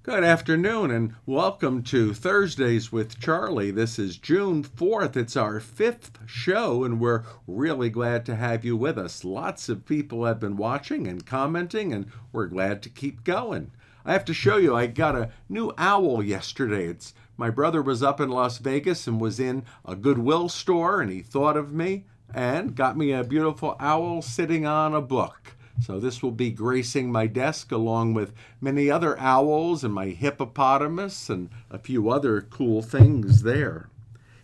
Good afternoon and welcome to Thursdays with Charlie. This is June 4th. It's our fifth show and we're really glad to have you with us. Lots of people have been watching and commenting and we're glad to keep going. I have to show you, I got a new owl yesterday. My brother was up in Las Vegas and was in a Goodwill store and he thought of me and got me a beautiful owl sitting on a book. So this will be gracing my desk along with many other owls and my hippopotamus and a few other cool things there.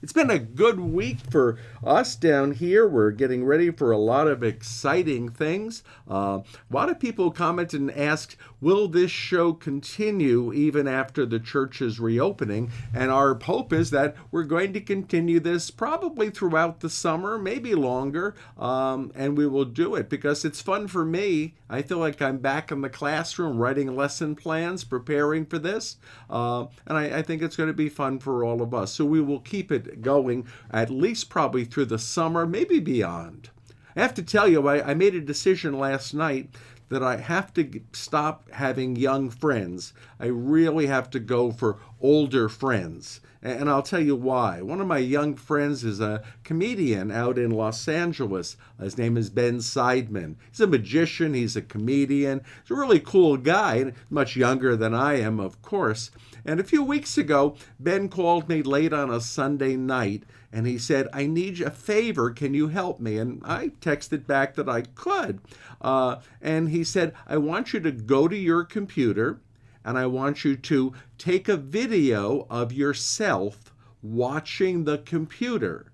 It's been a good week for us down here. We're getting ready for a lot of exciting things. A lot of people commented and asked, will this show continue even after the church is reopening? And our hope is that we're going to continue this probably throughout the summer, maybe longer, and we will do it because it's fun for me. I feel like I'm back in the classroom writing lesson plans, preparing for this, and I think it's going to be fun for all of us. So we will keep it going at least probably through the summer, maybe beyond. I have to tell you, I made a decision last night that I have to stop having young friends. I really have to go for older friends. And I'll tell you why. One of my young friends is a comedian out in Los Angeles. His name is Ben Seidman. He's a magician. He's a comedian. He's a really cool guy, much younger than I am, of course. And a few weeks ago, Ben called me late on a Sunday night, and he said, I need a favor. Can you help me? And I texted back that I could. And he said, I want you to go to your computer, and I want you to take a video of yourself watching the computer.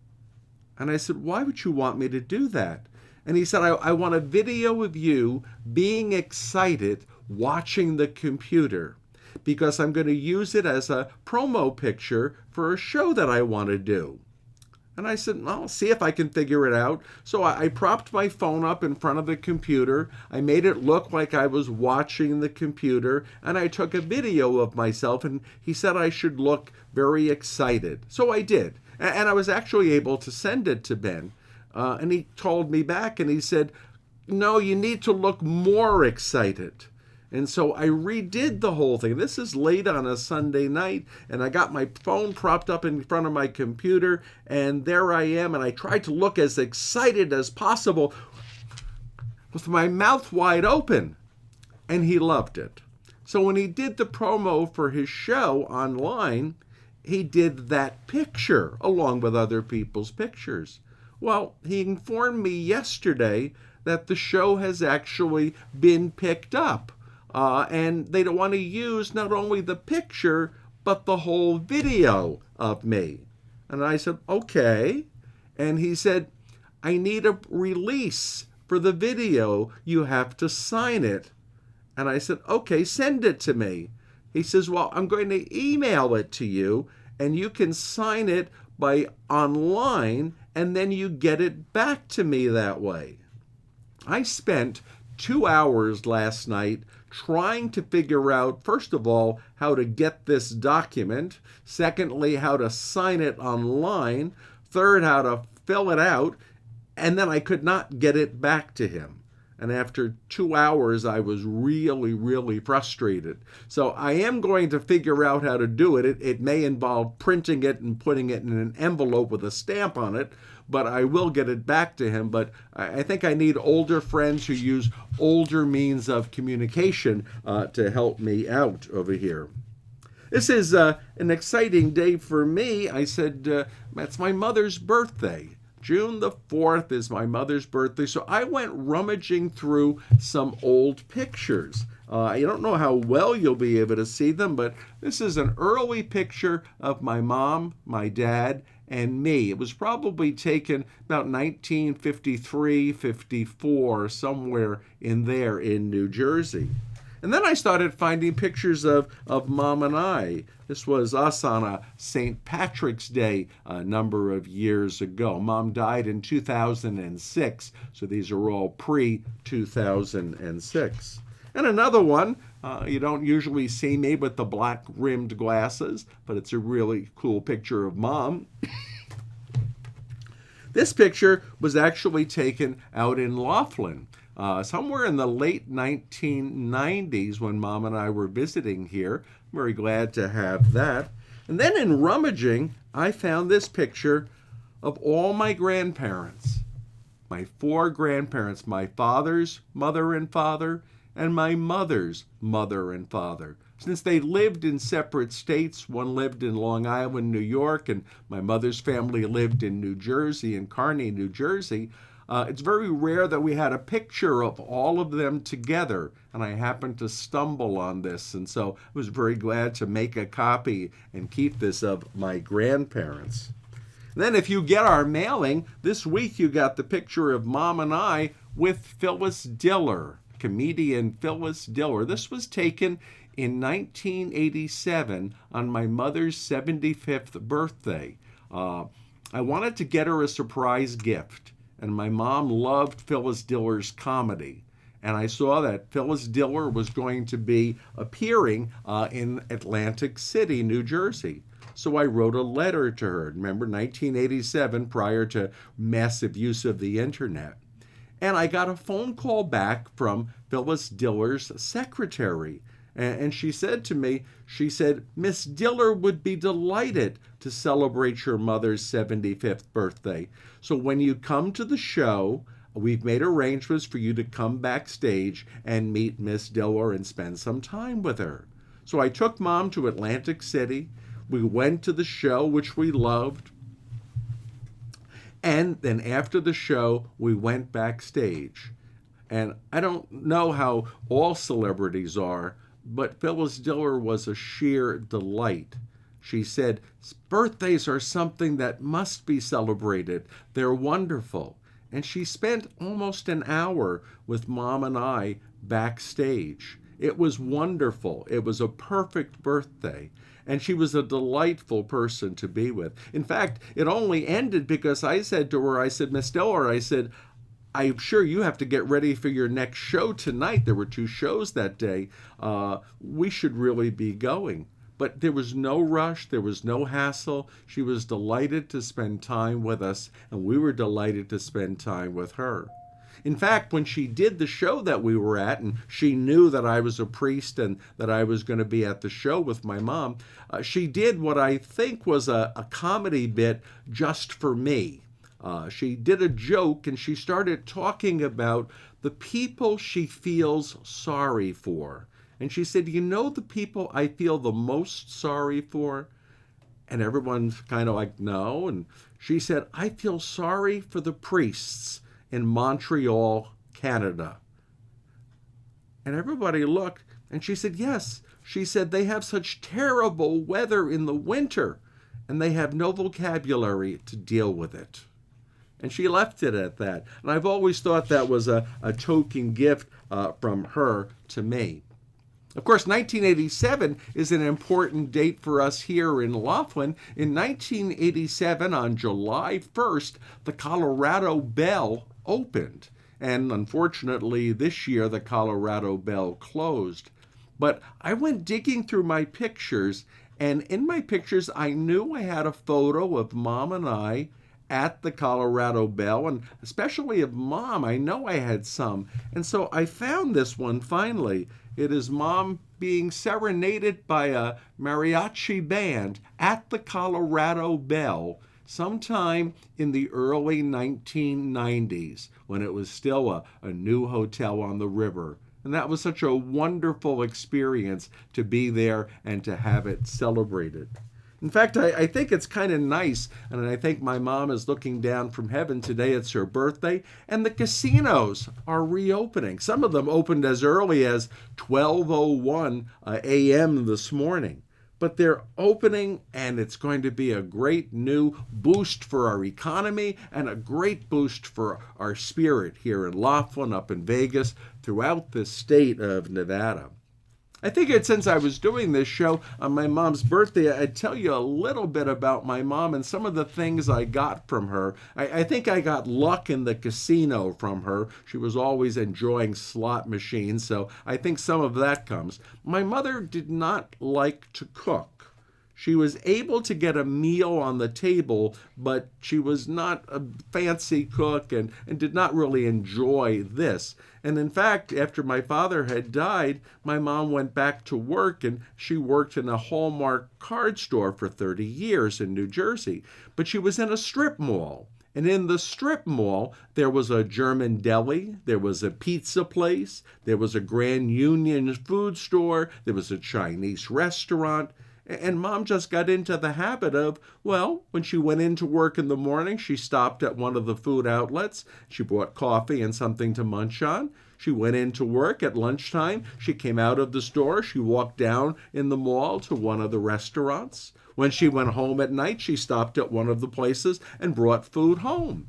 And I said, why would you want me to do that? And he said, I want a video of you being excited watching the computer because I'm going to use it as a promo picture for a show that I want to do. And I said, well, I'll see if I can figure it out. So I propped my phone up in front of the computer. I made it look like I was watching the computer. And I took a video of myself. And he said I should look very excited. So I did. And I was actually able to send it to Ben. And he called me back and he said, no, you need to look more excited. And so I redid the whole thing. This is late on a Sunday night, and I got my phone propped up in front of my computer, and there I am, and I tried to look as excited as possible with my mouth wide open, and he loved it. So when he did the promo for his show online, he did that picture along with other people's pictures. Well, he informed me yesterday that the show has actually been picked up. And they don't want to use not only the picture, but the whole video of me. And I said, okay. And he said, I need a release for the video. You have to sign it. And I said, okay, send it to me. He says, well, I'm going to email it to you, and you can sign it by online, and then you get it back to me that way. I spent 2 hours last night trying to figure out, first of all, how to get this document, secondly, how to sign it online, third, how to fill it out, and then I could not get it back to him. And after 2 hours, I was really, really frustrated. So I am going to figure out how to do it. It may involve printing it and putting it in an envelope with a stamp on it, but I will get it back to him. But I think I need older friends who use older means of communication to help me out over here. This is an exciting day for me. I said, it's my mother's birthday. June the 4th is my mother's birthday, so I went rummaging through some old pictures. I don't know how well you'll be able to see them, but this is an early picture of my mom, my dad, and me. It was probably taken about 1953, 54, somewhere in there in New Jersey. And then I started finding pictures of Mom and I. This was us on a St. Patrick's Day a number of years ago. Mom died in 2006, so these are all pre-2006. And another one, you don't usually see me with the black-rimmed glasses, but it's a really cool picture of Mom. This picture was actually taken out in Laughlin. Somewhere in the late 1990s when Mom and I were visiting here. Very glad to have that. And then in rummaging, I found this picture of all my grandparents. My four grandparents, my father's mother and father, and my mother's mother and father. Since they lived in separate states, one lived in Long Island, New York, and my mother's family lived in New Jersey, in Kearny, New Jersey, it's very rare that we had a picture of all of them together, and I happened to stumble on this, and so I was very glad to make a copy and keep this of my grandparents. And then if you get our mailing, this week you got the picture of Mom and I with Phyllis Diller, comedian Phyllis Diller. This was taken in 1987 on my mother's 75th birthday. I wanted to get her a surprise gift, and my mom loved Phyllis Diller's comedy. And I saw that Phyllis Diller was going to be appearing in Atlantic City, New Jersey. So I wrote a letter to her. Remember, 1987, prior to massive use of the internet. And I got a phone call back from Phyllis Diller's secretary. And she said to me, she said, Miss Diller would be delighted to celebrate your mother's 75th birthday. So when you come to the show, we've made arrangements for you to come backstage and meet Miss Diller and spend some time with her. So I took Mom to Atlantic City. We went to the show, which we loved. And then after the show, we went backstage. And I don't know how all celebrities are, but Phyllis Diller was a sheer delight. She said, birthdays are something that must be celebrated. They're wonderful. And she spent almost an hour with Mom and I backstage. It was wonderful. It was a perfect birthday. And she was a delightful person to be with. In fact, it only ended because I said to her, I said, Miss Diller, I said, I'm sure you have to get ready for your next show tonight. There were 2 shows that day. We should really be going. But there was no rush. There was no hassle. She was delighted to spend time with us, and we were delighted to spend time with her. In fact, when she did the show that we were at, and she knew that I was a priest and that I was going to be at the show with my mom, she did what I think was a comedy bit just for me. She did a joke, and she started talking about the people she feels sorry for. And she said, you know the people I feel the most sorry for? And everyone's kind of like, no. And she said, I feel sorry for the priests in Montreal, Canada. And everybody looked, and she said, yes. She said, they have such terrible weather in the winter, and they have no vocabulary to deal with it. And she left it at that. And I've always thought that was a token gift from her to me. Of course, 1987 is an important date for us here in Laughlin. In 1987, on July 1st, the Colorado Bell opened. And unfortunately, this year, the Colorado Bell closed. But I went digging through my pictures, and in my pictures, I knew I had a photo of Mom and I at the Colorado Bell, and especially of Mom. I know I had some. And so I found this one finally. It is Mom being serenaded by a mariachi band at the Colorado Bell sometime in the early 1990s when it was still a new hotel on the river. And that was such a wonderful experience to be there and to have it celebrated. In fact, I think it's kind of nice, and I think my mom is looking down from heaven today. It's her birthday, and the casinos are reopening. Some of them opened as early as 12:01 a.m. this morning. But they're opening, and it's going to be a great new boost for our economy and a great boost for our spirit here in Laughlin, up in Vegas, throughout the state of Nevada. I figured since I was doing this show on my mom's birthday, I'd tell you a little bit about my mom and some of the things I got from her. I think I got luck in the casino from her. She was always enjoying slot machines, so I think some of that comes. My mother did not like to cook. She was able to get a meal on the table, but she was not a fancy cook and did not really enjoy this. And in fact, after my father had died, my mom went back to work, and she worked in a Hallmark card store for 30 years in New Jersey. But she was in a strip mall. And in the strip mall, there was a German deli, there was a pizza place, there was a Grand Union food store, there was a Chinese restaurant. And Mom just got into the habit of, well, when she went into work in the morning, she stopped at one of the food outlets. She bought coffee and something to munch on. She went into work at lunchtime. She came out of the store. She walked down in the mall to one of the restaurants. When she went home at night, she stopped at one of the places and brought food home.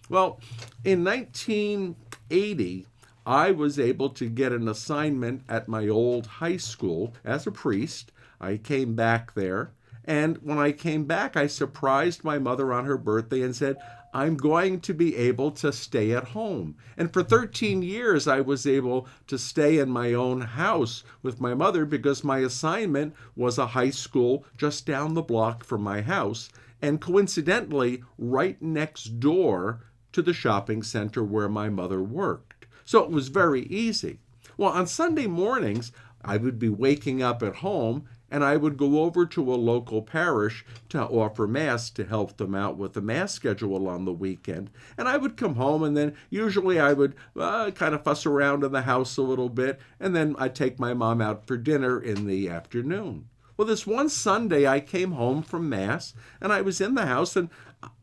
Well, in 1980, I was able to get an assignment at my old high school as a priest. I came back there, and when I came back, I surprised my mother on her birthday and said, I'm going to be able to stay at home. And for 13 years, I was able to stay in my own house with my mother because my assignment was a high school just down the block from my house, and coincidentally, right next door to the shopping center where my mother worked. So it was very easy. Well, on Sunday mornings, I would be waking up at home, and I would go over to a local parish to offer Mass to help them out with the Mass schedule on the weekend. And I would come home, and then usually I would kind of fuss around in the house a little bit, and then I'd take my mom out for dinner in the afternoon. Well, this one Sunday I came home from Mass, and I was in the house, and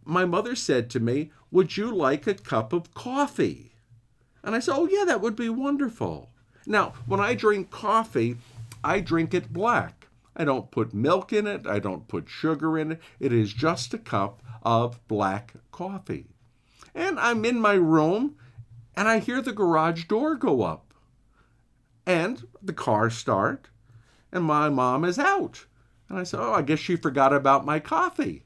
my mother said to me, would you like a cup of coffee? And I said, oh yeah, that would be wonderful. Now, when I drink coffee, I drink it black. I don't put milk in it. I don't put sugar in it. It is just a cup of black coffee. And I'm in my room, and I hear the garage door go up. And the car start, and my mom is out. And I said, oh, I guess she forgot about my coffee.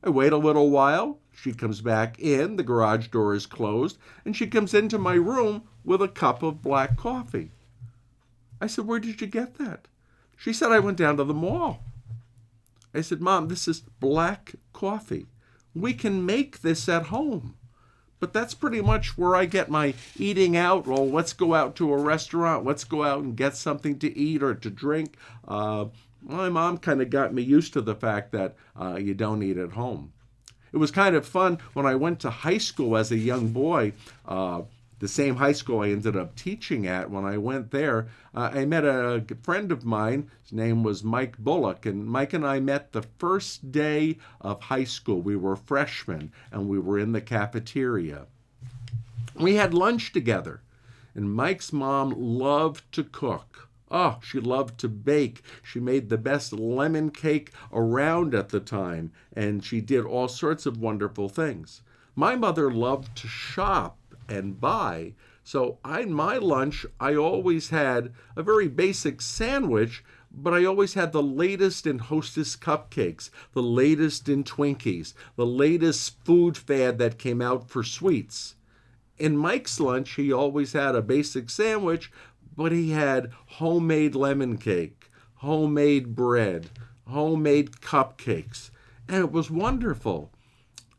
I wait a little while. She comes back in. The garage door is closed, and she comes into my room with a cup of black coffee. I said, where did you get that? She said, I went down to the mall. I said, Mom, this is black coffee. We can make this at home. But that's pretty much where I get my eating out. Well, let's go out to a restaurant. Let's go out and get something to eat or to drink. My mom kind of got me used to the fact that you don't eat at home. It was kind of fun when I went to high school as a young boy. The same high school I ended up teaching at, when I went there, I met a friend of mine. His name was Mike Bullock, and Mike and I met the first day of high school. We were freshmen, and we were in the cafeteria. We had lunch together, and Mike's mom loved to cook. Oh, she loved to bake. She made the best lemon cake around at the time, and she did all sorts of wonderful things. My mother loved to shop and buy. So my lunch, I always had a very basic sandwich, but I always had the latest in Hostess cupcakes, the latest in Twinkies, the latest food fad that came out for sweets. In Mike's lunch, he always had a basic sandwich, but he had homemade lemon cake, homemade bread, homemade cupcakes, and it was wonderful.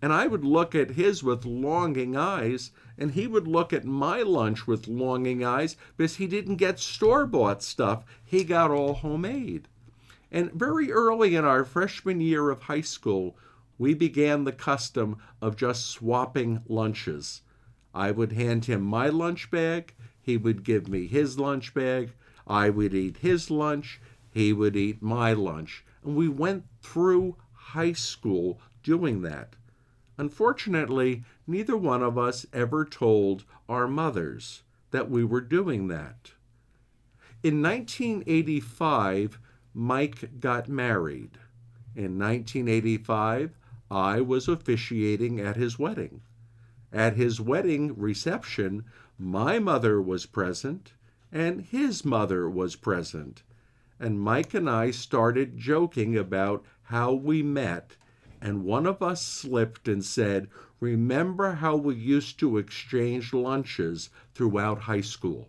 And I would look at his with longing eyes, and he would look at my lunch with longing eyes because he didn't get store-bought stuff. He got all homemade. And very early in our freshman year of high school, we began the custom of just swapping lunches. I would hand him my lunch bag. He would give me his lunch bag. I would eat his lunch. He would eat my lunch. And we went through high school doing that. Unfortunately, neither one of us ever told our mothers that we were doing that. In 1985, Mike got married. In 1985, I was officiating at his wedding. At his wedding reception, my mother was present and his mother was present. And Mike and I started joking about how we met, and one of us slipped and said, "Remember how we used to exchange lunches throughout high school?"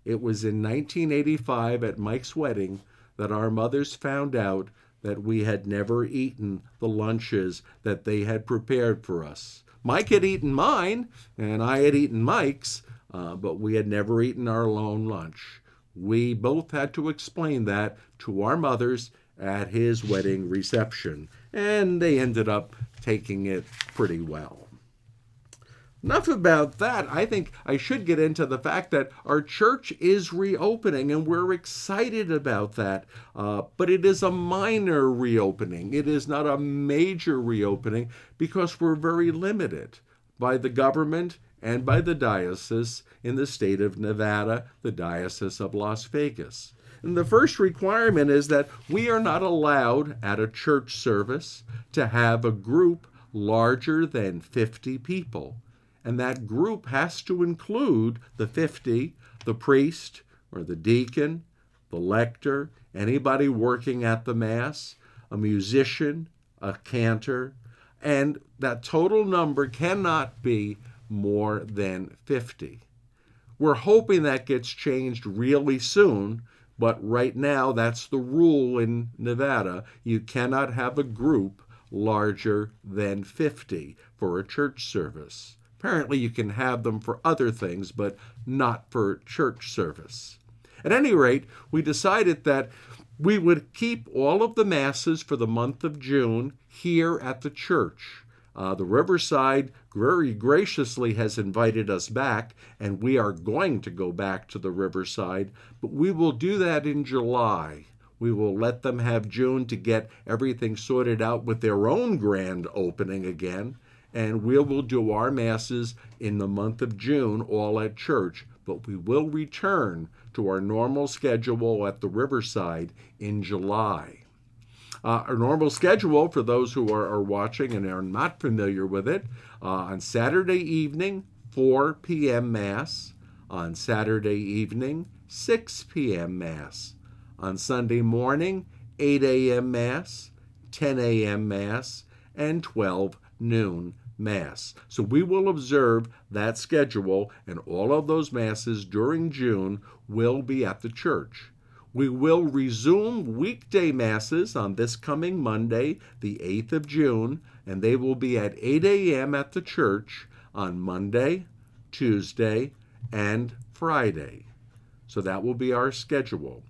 It was in 1985 at Mike's wedding that our mothers found out that we had never eaten the lunches that they had prepared for us. Mike had eaten mine, and I had eaten Mike's, but we had never eaten our own lunch. We both had to explain that to our mothers at his wedding reception, and they ended up taking it pretty well. Enough about that. I think I should get into the fact that our church is reopening, and we're excited about that. But it is a minor reopening. It is not a major reopening because we're very limited by the government and by the diocese in the state of Nevada, the Diocese of Las Vegas. And the first requirement is that we are not allowed at a church service to have a group larger than 50 people. And that group has to include the 50, the priest or the deacon, the lector, anybody working at the Mass, a musician, a cantor, and that total number cannot be more than 50. We're hoping that gets changed really soon, but right now that's the rule in Nevada. You cannot have a group larger than 50 for a church service. Apparently you can have them for other things, but not for church service. At any rate, we decided that we would keep all of the masses for the month of June here at the church. The Riverside very graciously has invited us back, and we are going to go back to the Riverside, but we will do that in July. We will let them have June to get everything sorted out with their own grand opening again, and we will do our masses in the month of June all at church, but we will return to our normal schedule at the Riverside in July. Our normal schedule, for those who are watching and are not familiar with it, on Saturday evening, 4 p.m. Mass. On Saturday evening, 6 p.m. Mass. On Sunday morning, 8 a.m. Mass, 10 a.m. Mass, and 12 noon Mass. So we will observe that schedule, and all of those Masses during June will be at the church. We will resume weekday Masses on this coming Monday, the 8th of June, and they will be at 8 a.m. at the church on Monday, Tuesday, and Friday. So that will be our schedule.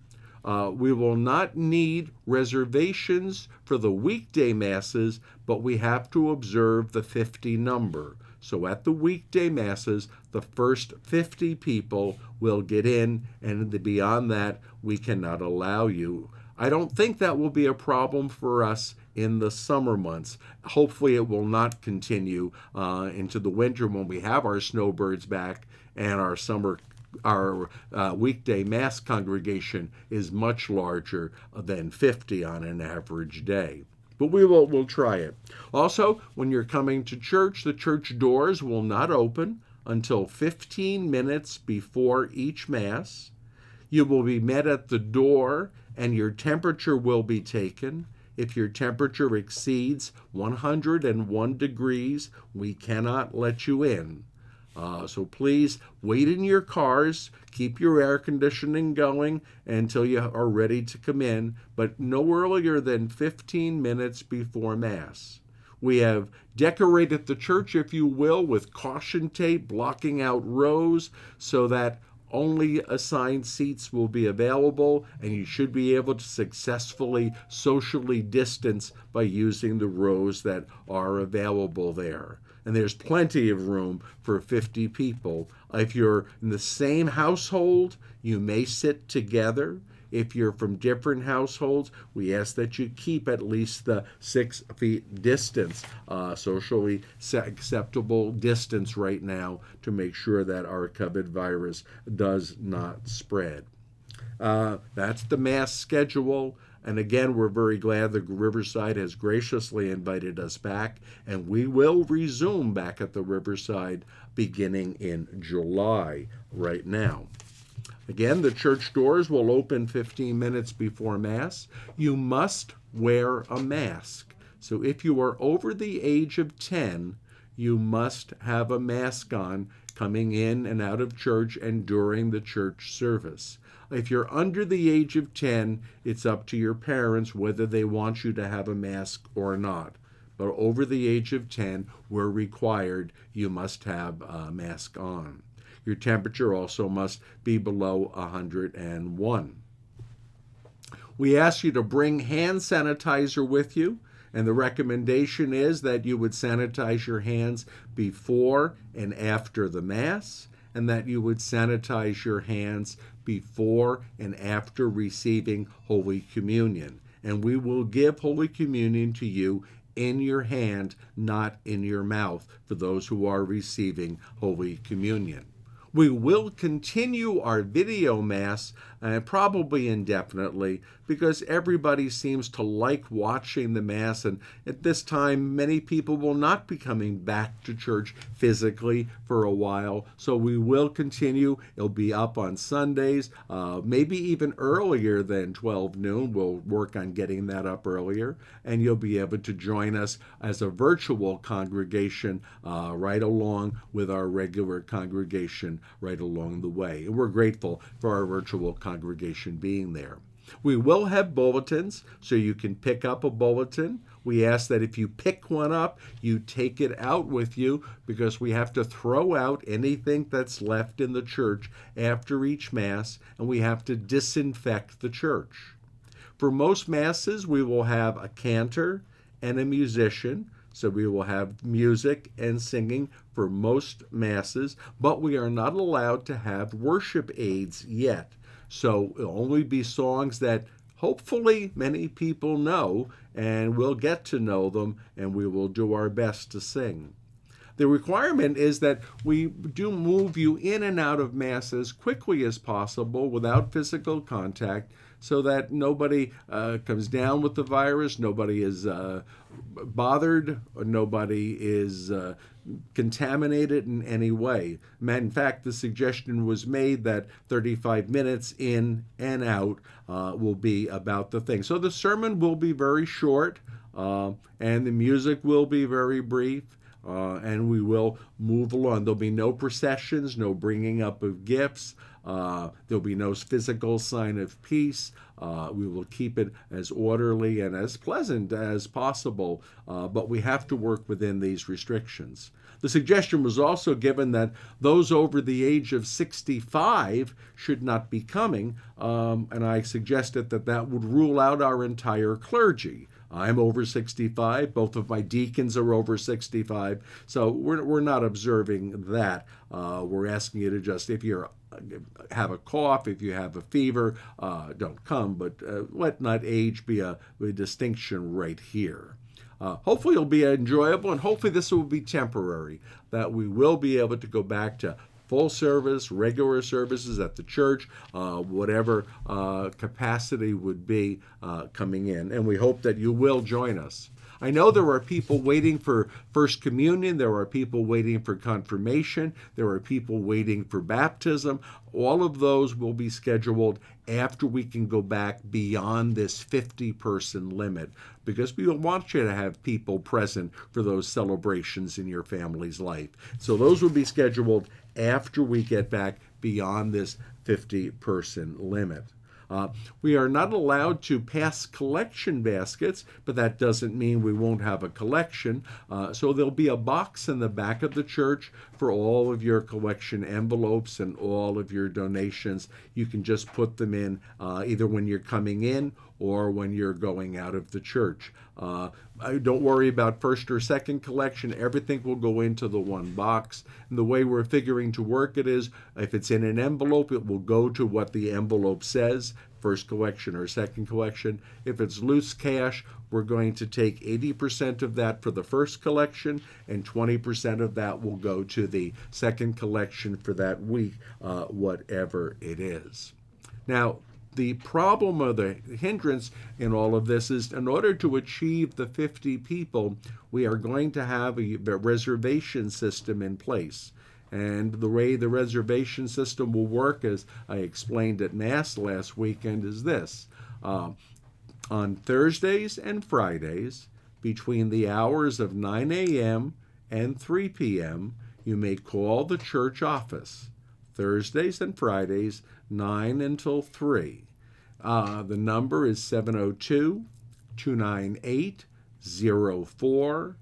We will not need reservations for the weekday Masses, but we have to observe the 50 number. So at the weekday Masses, the first 50 people will get in, and beyond that, we cannot allow you. I don't think that will be a problem for us in the summer months. Hopefully it will not continue into the winter when we have our snowbirds back and our weekday Mass congregation is much larger than 50 on an average day. But we'll try it. Also, when you're coming to church, the church doors will not open until 15 minutes before each Mass. You will be met at the door, and your temperature will be taken. If your temperature exceeds 101 degrees, we cannot let you in. So please wait in your cars, keep your air conditioning going until you are ready to come in, but no earlier than 15 minutes before Mass. We have decorated the church, if you will, with caution tape blocking out rows so that only assigned seats will be available, and you should be able to successfully socially distance by using the rows that are available there. And there's plenty of room for 50 people. If you're in the same household, you may sit together. If you're from different households, we ask that you keep at least the 6 feet distance, socially acceptable distance right now, to make sure that our COVID virus does not spread. That's the Mass schedule. And again, we're very glad the Riverside has graciously invited us back, and we will resume back at the Riverside beginning in July right now. Again, the church doors will open 15 minutes before Mass. You must wear a mask. So if you are over the age of 10, you must have a mask on coming in and out of church and during the church service. If you're under the age of 10, it's up to your parents whether they want you to have a mask or not. But over the age of 10, we're required you must have a mask on. Your temperature also must be below 101. We ask you to bring hand sanitizer with you, and the recommendation is that you would sanitize your hands before and after the Mass, and that you would sanitize your hands before and after receiving Holy Communion. And we will give Holy Communion to you in your hand, not in your mouth, for those who are receiving Holy Communion. We will continue our video Mass, probably indefinitely, because everybody seems to like watching the Mass, and at this time, many people will not be coming back to church physically for a while, so we will continue. It'll be up on Sundays, maybe even earlier than 12 noon. We'll work on getting that up earlier, and you'll be able to join us as a virtual congregation right along with our regular congregation right along the way. And we're grateful for our virtual congregation being there. We will have bulletins, so you can pick up a bulletin. We ask that if you pick one up, you take it out with you, because we have to throw out anything that's left in the church after each Mass, and we have to disinfect the church. For most Masses, we will have a cantor and a musician. So we will have music and singing for most Masses, but we are not allowed to have worship aids yet. So it'll only be songs that hopefully many people know, and we'll get to know them, and we will do our best to sing. The requirement is that we do move you in and out of Mass as quickly as possible without physical contact, so that nobody comes down with the virus, nobody is bothered, nobody is contaminated in any way. In fact, the suggestion was made that 35 minutes in and out will be about the thing. So the sermon will be very short, and the music will be very brief. And we will move along. There'll be no processions, no bringing up of gifts. There'll be no physical sign of peace. We will keep it as orderly and as pleasant as possible, but we have to work within these restrictions. The suggestion was also given that those over the age of 65 should not be coming, and I suggested that that would rule out our entire clergy. I'm over 65. Both of my deacons are over 65. So we're not observing that. We're asking you to just, if you have a cough, if you have a fever, don't come. But let not age be a distinction right here. Hopefully it'll be enjoyable, and hopefully this will be temporary, that we will be able to go back to full service, regular services at the church, whatever capacity would be coming in. And we hope that you will join us. I know there are people waiting for First Communion. There are people waiting for confirmation. There are people waiting for baptism. All of those will be scheduled after we can go back beyond this 50-person limit, because we want you to have people present for those celebrations in your family's life. So those will be scheduled after we get back beyond this 50-person limit. We are not allowed to pass collection baskets, but that doesn't mean we won't have a collection. So there'll be a box in the back of the church for all of your collection envelopes and all of your donations. You can just put them in either when you're coming in or when you're going out of the church. Don't worry about first or second collection. Everything will go into the one box. And the way we're figuring to work it is, if it's in an envelope, it will go to what the envelope says, first collection or second collection. If it's loose cash, we're going to take 80% of that for the first collection, and 20% of that will go to the second collection for that week, whatever it is. Now, the problem or the hindrance in all of this is, in order to achieve the 50 people, we are going to have a reservation system in place. And the way the reservation system will work, as I explained at Mass last weekend, is this. On Thursdays and Fridays, between the hours of 9 a.m. and 3 p.m., you may call the church office Thursdays and Fridays, 9 until 3. The number is 702-298-0440.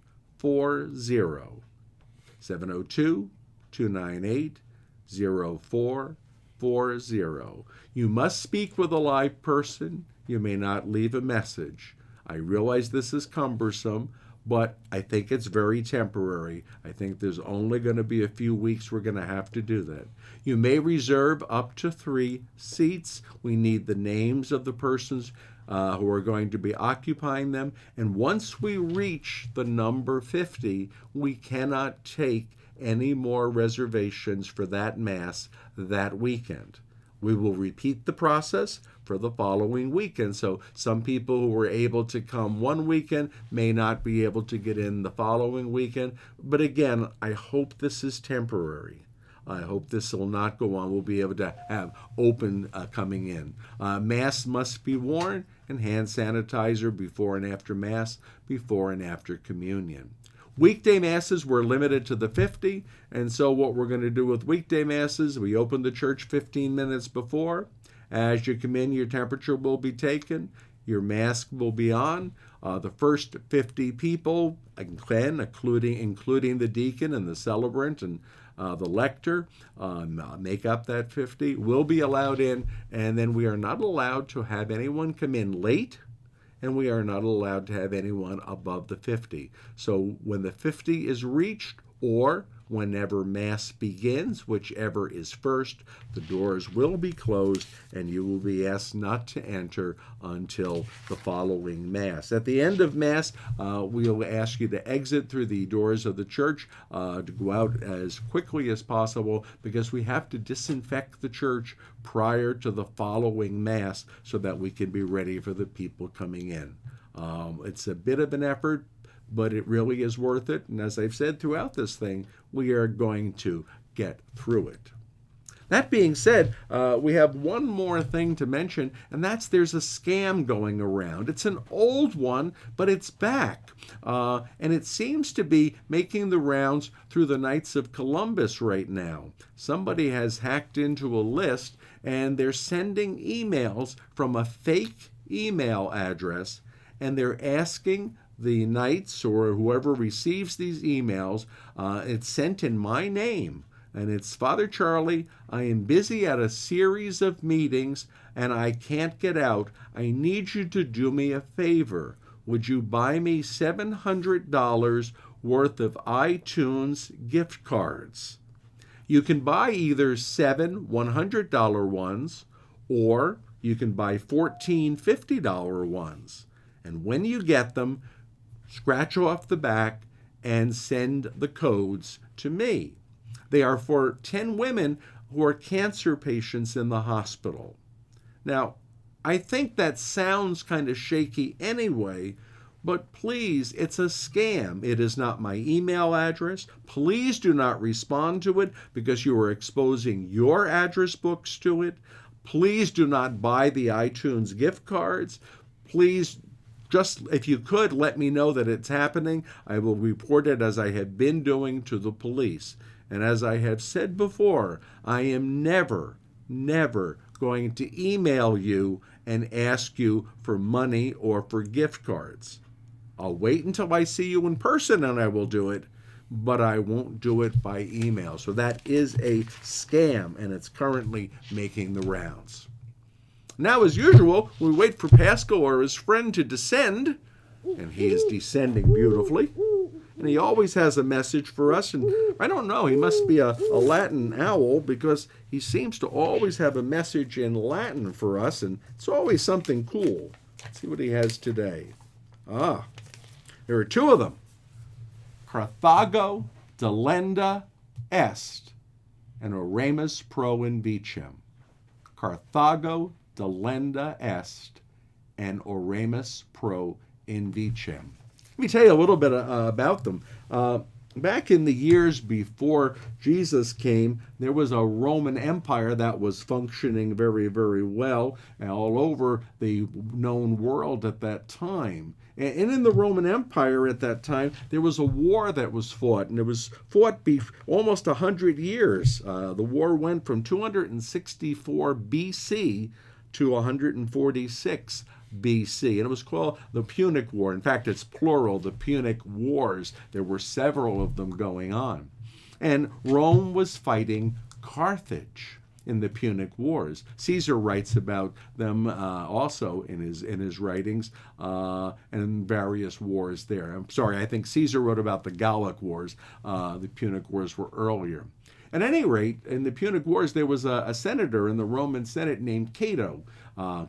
702-298-0440. You must speak with a live person. You may not leave a message. I realize this is cumbersome, but I think it's very temporary. I think there's only going to be a few weeks we're going to have to do that. You may reserve up to 3 seats. We need the names of the persons who are going to be occupying them. And once we reach the number 50, we cannot take any more reservations for that Mass that weekend. We will repeat the process for the following weekend. So some people who were able to come one weekend may not be able to get in the following weekend. But again, I hope this is temporary. I hope this will not go on. We'll be able to have open coming in. Mask must be worn and hand sanitizer before and after Mass, before and after communion. Weekday Masses were limited to the 50, and so what we're going to do with weekday Masses, we open the church 15 minutes before. As you come in, your temperature will be taken. Your mask will be on. The first 50 people, again, including the deacon and the celebrant and the lector, make up that 50, will be allowed in, and then we are not allowed to have anyone come in late, and we are not allowed to have anyone above the 50. So when the 50 is reached, or whenever Mass begins, whichever is first, the doors will be closed and you will be asked not to enter until the following Mass. At the end of Mass, we'll ask you to exit through the doors of the church, to go out as quickly as possible, because we have to disinfect the church prior to the following Mass so that we can be ready for the people coming in. It's a bit of an effort, but it really is worth it. And as I've said throughout this thing, we are going to get through it. That being said, we have one more thing to mention, and that's there's a scam going around. It's an old one, but it's back. And it seems to be making the rounds through the Knights of Columbus right now. Somebody has hacked into a list, and they're sending emails from a fake email address, and they're asking the Knights or whoever receives these emails, it's sent in my name, and it's Father Charlie. I am busy at a series of meetings and I can't get out. I need you to do me a favor. Would you buy me $700 worth of iTunes gift cards? You can buy either 7 $100 ones, or you can buy 14 $50 ones. And when you get them, scratch off the back and send the codes to me. They are for 10 women who are cancer patients in the hospital. Now, I think that sounds kind of shaky anyway, but please, it's a scam. It is not my email address. Please do not respond to it, because you are exposing your address books to it. Please do not buy the iTunes gift cards. Please, just if you could, let me know that it's happening. I will report it, as I have been doing, to the police. And as I have said before, I am never going to email you and ask you for money or for gift cards. I'll wait until I see you in person and I will do it, but I won't do it by email. So that is a scam, and it's currently making the rounds. Now, as usual, we wait for Pascal or his friend to descend, and he is descending beautifully. And he always has a message for us, and I don't know, he must be a Latin owl, because he seems to always have a message in Latin for us, and it's always something cool. Let's see what he has today. There are 2 of them. Carthago delenda est, and Oremus pro invicem. Carthago delenda est, and Oremus pro invicem. Let me tell you a little bit about them. Back in the years before Jesus came, there was a Roman Empire that was functioning very, very well all over the known world at that time. And in the Roman Empire at that time, there was a war that was fought, and it was fought almost 100 years. The war went from 264 BC to 146 BC, and it was called the Punic War. In fact, it's plural, the Punic Wars. There were several of them going on. And Rome was fighting Carthage in the Punic Wars. Caesar writes about them also in his writings and various wars there. I'm sorry, I think Caesar wrote about the Gallic Wars. The Punic Wars were earlier. At any rate, in the Punic Wars, there was a senator in the Roman Senate named Cato.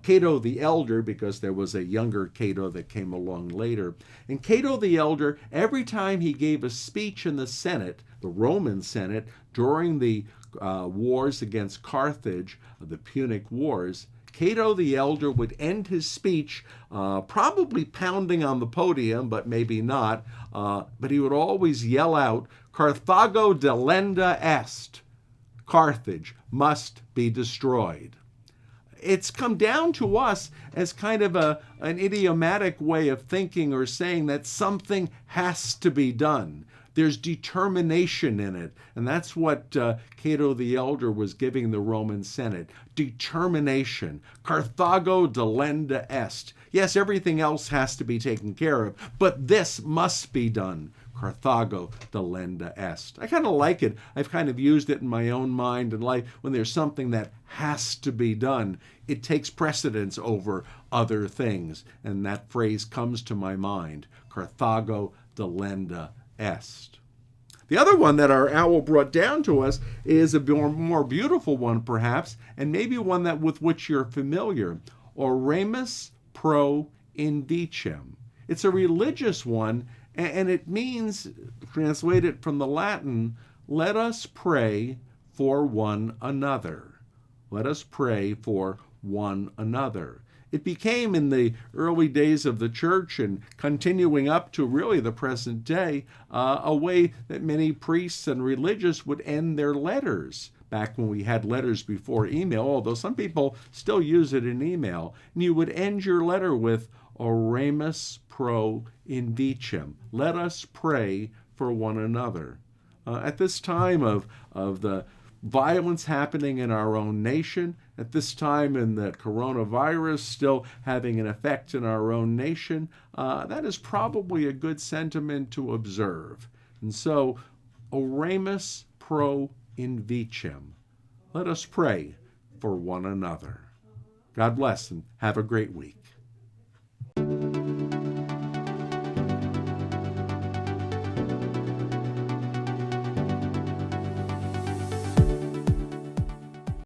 Cato the Elder, because there was a younger Cato that came along later. And Cato the Elder, every time he gave a speech in the Senate, the Roman Senate, during the wars against Carthage, the Punic Wars, Cato the Elder would end his speech probably pounding on the podium, but maybe not, but he would always yell out, "Carthago delenda est." Carthage must be destroyed. It's come down to us as kind of an idiomatic way of thinking or saying that something has to be done. There's determination in it. And that's what Cato the Elder was giving the Roman Senate. Determination. Carthago delenda est. Yes, everything else has to be taken care of, but this must be done. Carthago delenda est. I kind of like it. I've kind of used it in my own mind and life. When there's something that has to be done, it takes precedence over other things. And that phrase comes to my mind. Carthago delenda est. The other one that our owl brought down to us is a more beautiful one, perhaps, and maybe one that with which you're familiar. Oremus pro indicem. It's a religious one, and it means, translated from the Latin, let us pray for one another. Let us pray for one another. It became, in the early days of the church and continuing up to really the present day, a way that many priests and religious would end their letters. Back when we had letters before email, although some people still use it in email, and you would end your letter with Oremus pro indicem. Let us pray for one another. At this time of the violence happening in our own nation, at this time in the coronavirus still having an effect in our own nation, that is probably a good sentiment to observe. And so, Oremus pro indicem. Let us pray for one another. God bless and have a great week.